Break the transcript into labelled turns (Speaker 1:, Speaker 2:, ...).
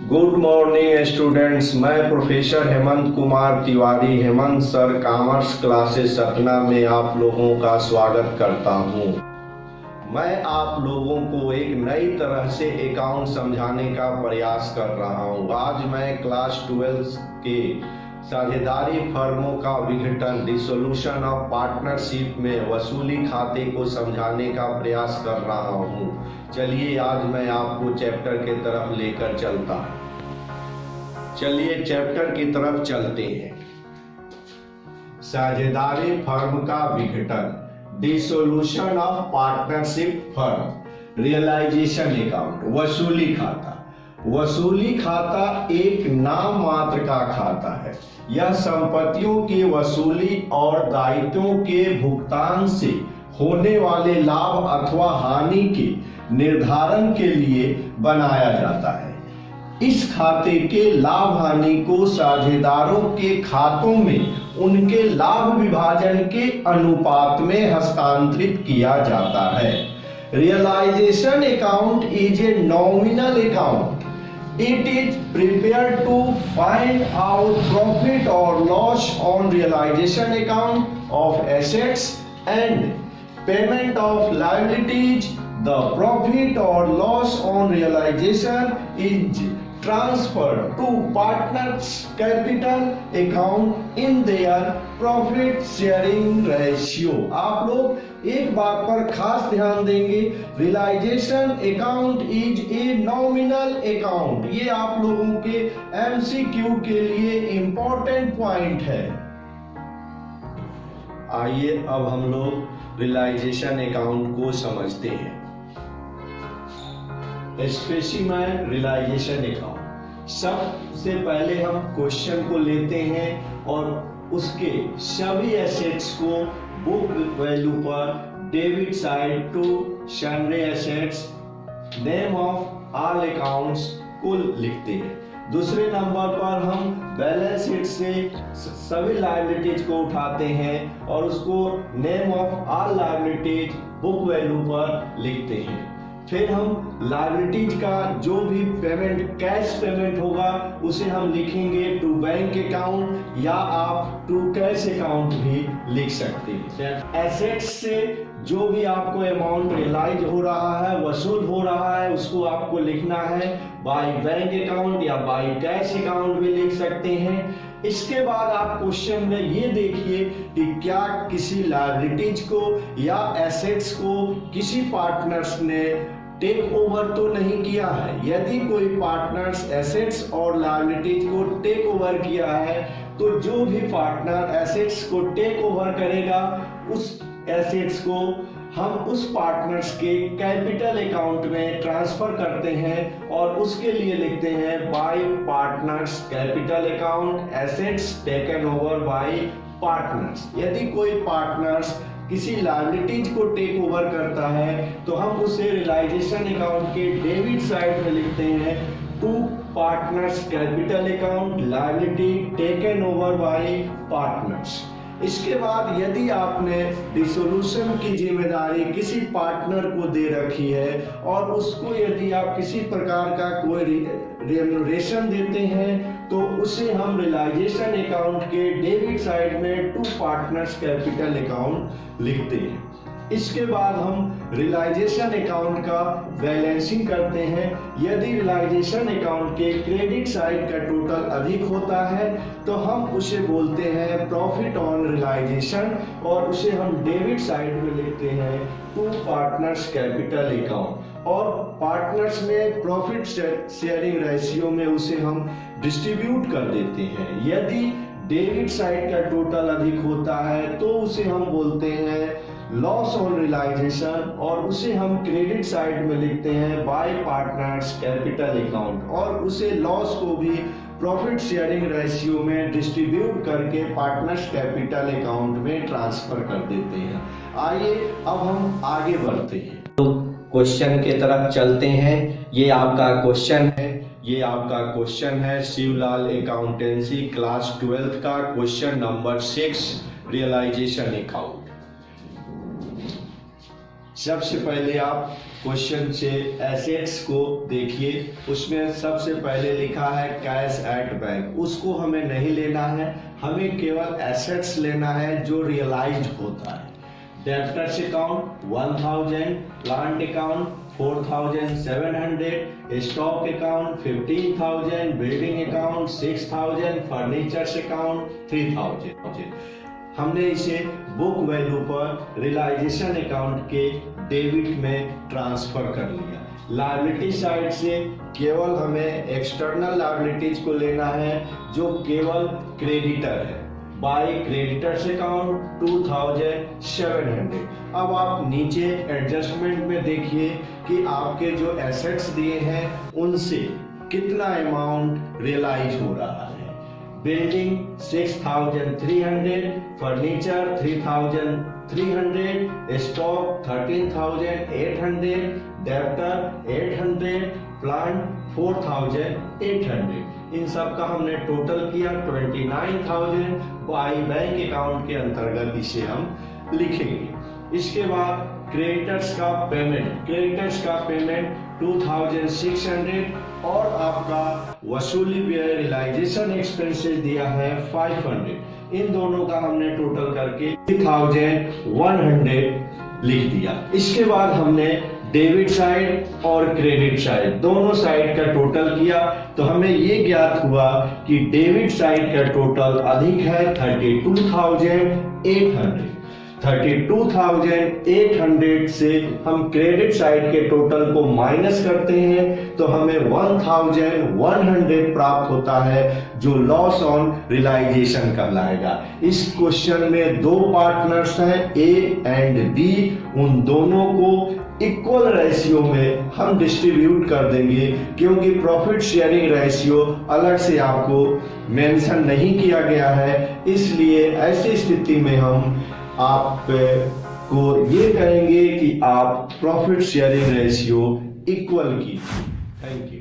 Speaker 1: Good morning students. मैं professor Hemant Kumar Tiwari, Hemant sir, commerce classes Satna में आप लोगों का स्वागत करता हूं। मैं आप लोगों को एक नई तरह से अकाउंट समझाने का प्रयास कर रहा हूं। आज मैं क्लास 12 के साझेदारी फर्मों का विघटन, डिसोल्यूशन ऑफ पार्टनरशिप में वसूली खाते को समझाने का प्रयास कर रहा हूं। चलिए आज मैं आपको चैप्टर के तरफ लेकर चलता हूं। चलिए चैप्टर की तरफ चलते हैं। साझेदारी फर्म का विघटन, dissolution of partnership firm, realisation account, वसूली खाता। वसूली खाता एक नाम मात्र का खाता है। यह संपत्तियों की वसूली और दायित्वों के भुगतान से होने वाले लाभ अथवा हानि के निर्धारण के लिए बनाया जाता है। इस खाते के लाभ हानि को साझेदारों के खातों में उनके लाभ विभाजन के अनुपात में हस्तांतरित किया जाता है। Realisation account is a nominal account. It is prepared to find out profit or loss on realization account of assets and payment of liabilities. The profit or loss on realization is transferred to partners capital account in their profit sharing ratio। आप लोग एक बात पर खास ध्यान देंगे, realisation account is a nominal account. ये आप लोगों के एमसीक्यू के लिए इंपॉर्टेंट पॉइंट है। आइए अब हम लोग रियलाइजेशन अकाउंट को समझते हैं। स्पेसिफाइड रियलाइजेशन अकाउंट, सबसे पहले हम क्वेश्चन को लेते हैं और उसके सभी एसेट्स को बुक वैल्यू पर debit side to sundry assets, name of all accounts को लिखते हैं। दूसरे नंबर पर हम बैलेंस शीट से सभी लायबिलिटीज को उठाते हैं और उसको name of all liabilities book value पर लिखते हैं। फिर हम लायबिलिटीज का जो भी पेमेंट, कैश पेमेंट होगा उसे हम लिखेंगे टू बैंक अकाउंट, या आप टू कैश अकाउंट भी लिख सकते हैं। एसेट्स से जो भी आपको अमाउंट रियलाइज हो रहा है, वसूल हो रहा है, उसको आपको लिखना है बाय बैंक अकाउंट या बाय कैश अकाउंट भी लिख सकते हैं। इसके बाद आप क्वेश्चन में ये देखिए कि क्या किसी लायबिलिटीज को या एसेट्स को किसी पार्टनर्स ने टेक ओवर तो नहीं किया है। यदि कोई पार्टनर्स एसेट्स और लायबिलिटीज को टेक ओवर किया है तो जो भी पार्टनर एसेट्स को टेक ओवर करेगा उस एसेट्स को हम उस पार्टनर्स के कैपिटल अकाउंट में ट्रांसफर करते हैं और उसके लिए लिखते हैं bye partners capital account, assets taken over by partners. यदि कोई पार्टनर्स किसी लायबिलिटीज को टेक ओवर करता है तो हम उसे रियलाइजेशन अकाउंट के डेबिट साइड में लिखते हैं to partners capital account, liability taken over by partners. इसके बाद यदि आपने डिसोल्यूशन की जिम्मेदारी किसी पार्टनर को दे रखी है और उसको यदि आप किसी प्रकार का कोई रेम्यूनरेशन देते हैं तो उसे हम रियलाइजेशन अकाउंट के डेबिट साइड में टू पार्टनर्स कैपिटल अकाउंट लिखते हैं। इसके बाद हम रियलाइजेशन अकाउंट का बैलेंसिंग करते हैं। यदि रियलाइजेशन अकाउंट के क्रेडिट साइड का टोटल अधिक होता है तो हम उसे बोलते हैं प्रॉफिट ऑन रियलाइजेशन और उसे हम डेबिट साइड में लिखते हैं टू पार्टनर्स कैपिटल अकाउंट, और पार्टनर्स में प्रॉफिट शेयरिंग रेशियो में उसे हम डिस्ट्रीब्यूट कर देते हैं। यदि डेबिट साइड का टोटल अधिक होता है तो उसे हम बोलते हैं लॉस ऑन रियलाइजेशन और उसे हम क्रेडिट साइड में लिखते हैं बाय पार्टनर्स कैपिटल अकाउंट, और उसे लॉस को भी प्रॉफिट शेयरिंग रेशियो में डिस्ट्रीब्यूट करके पार्टनर्स कैपिटल अकाउंट में ट्रांसफर कर देते हैं। आइए अब हम आगे बढ़ते हैं तो क्वेश्चन के तरफ चलते हैं। ये आपका क्वेश्चन है शिवलाल अकाउंटेंसी क्लास 12 का क्वेश्चन नंबर 6, रियलाइजेशन अकाउंट। सबसे पहले आप क्वेश्चन से एसेट्स को देखिए, उसमें सबसे पहले लिखा है कैश एट बैंक। उसको हमें नहीं लेना है, हमें केवल एसेट्स लेना है जो रियलाइज होता है। Debtors account 1000, plant account 4700, stock account 15000, building account 6000, furnitures account 3000। हमने इसे बुक वैल्यू पर रियलाइजेशन अकाउंट के डेबिट में ट्रांसफर कर लिया। लायबिलिटी साइड से केवल हमें एक्सटर्नल लायबिलिटीज को लेना है जो केवल क्रेडिटर है। By creditors account 2700। अब आप नीचे एडजस्टमेंट में देखिए कि आपके जो एसेट्स दिए हैं उनसे कितना अमाउंट रियलाइज हो रहा है। Building 6300, furniture 3300, stock 13800, debtor 800, plant 4800। इन सब का हमने टोटल किया 29000। बाई बैंक अकाउंट के अंतर्गत इसे हम लिखेंगे। इसके बाद क्रेडिटर्स का पेमेंट 2600 और आपका वसूली व्यय रियलाइजेशन एक्सपेंसेस दिया है 500। इन दोनों का हमने टोटल करके 3100 लिख दिया। इसके बाद हमने डेबिट साइड और क्रेडिट साइड दोनों साइड का टोटल किया तो हमें ये ज्ञात हुआ कि डेबिट साइड का टोटल अधिक है 32,800। 32,800 से हम क्रेडिट साइड के टोटल को माइनस करते हैं तो हमें 1,100 प्राप्त होता है जो लॉस ऑन रियलाइजेशन कहलाएगा। इस क्वेश्चन में दो पार्टनर्स हैं ए एंड बी, उन दोनों को इक्वल रेशियो में हम डिस्ट्रीब्यूट कर देंगे क्योंकि प्रॉफिट शेयरिंग रेशियो अलग से आपको मेंशन नहीं किया गया है। इसलिए ऐसी स्थिति में हम आप को ये कहेंगे कि आप प्रॉफिट शेयरिंग रेशियो इक्वल कीजिए। Thank you.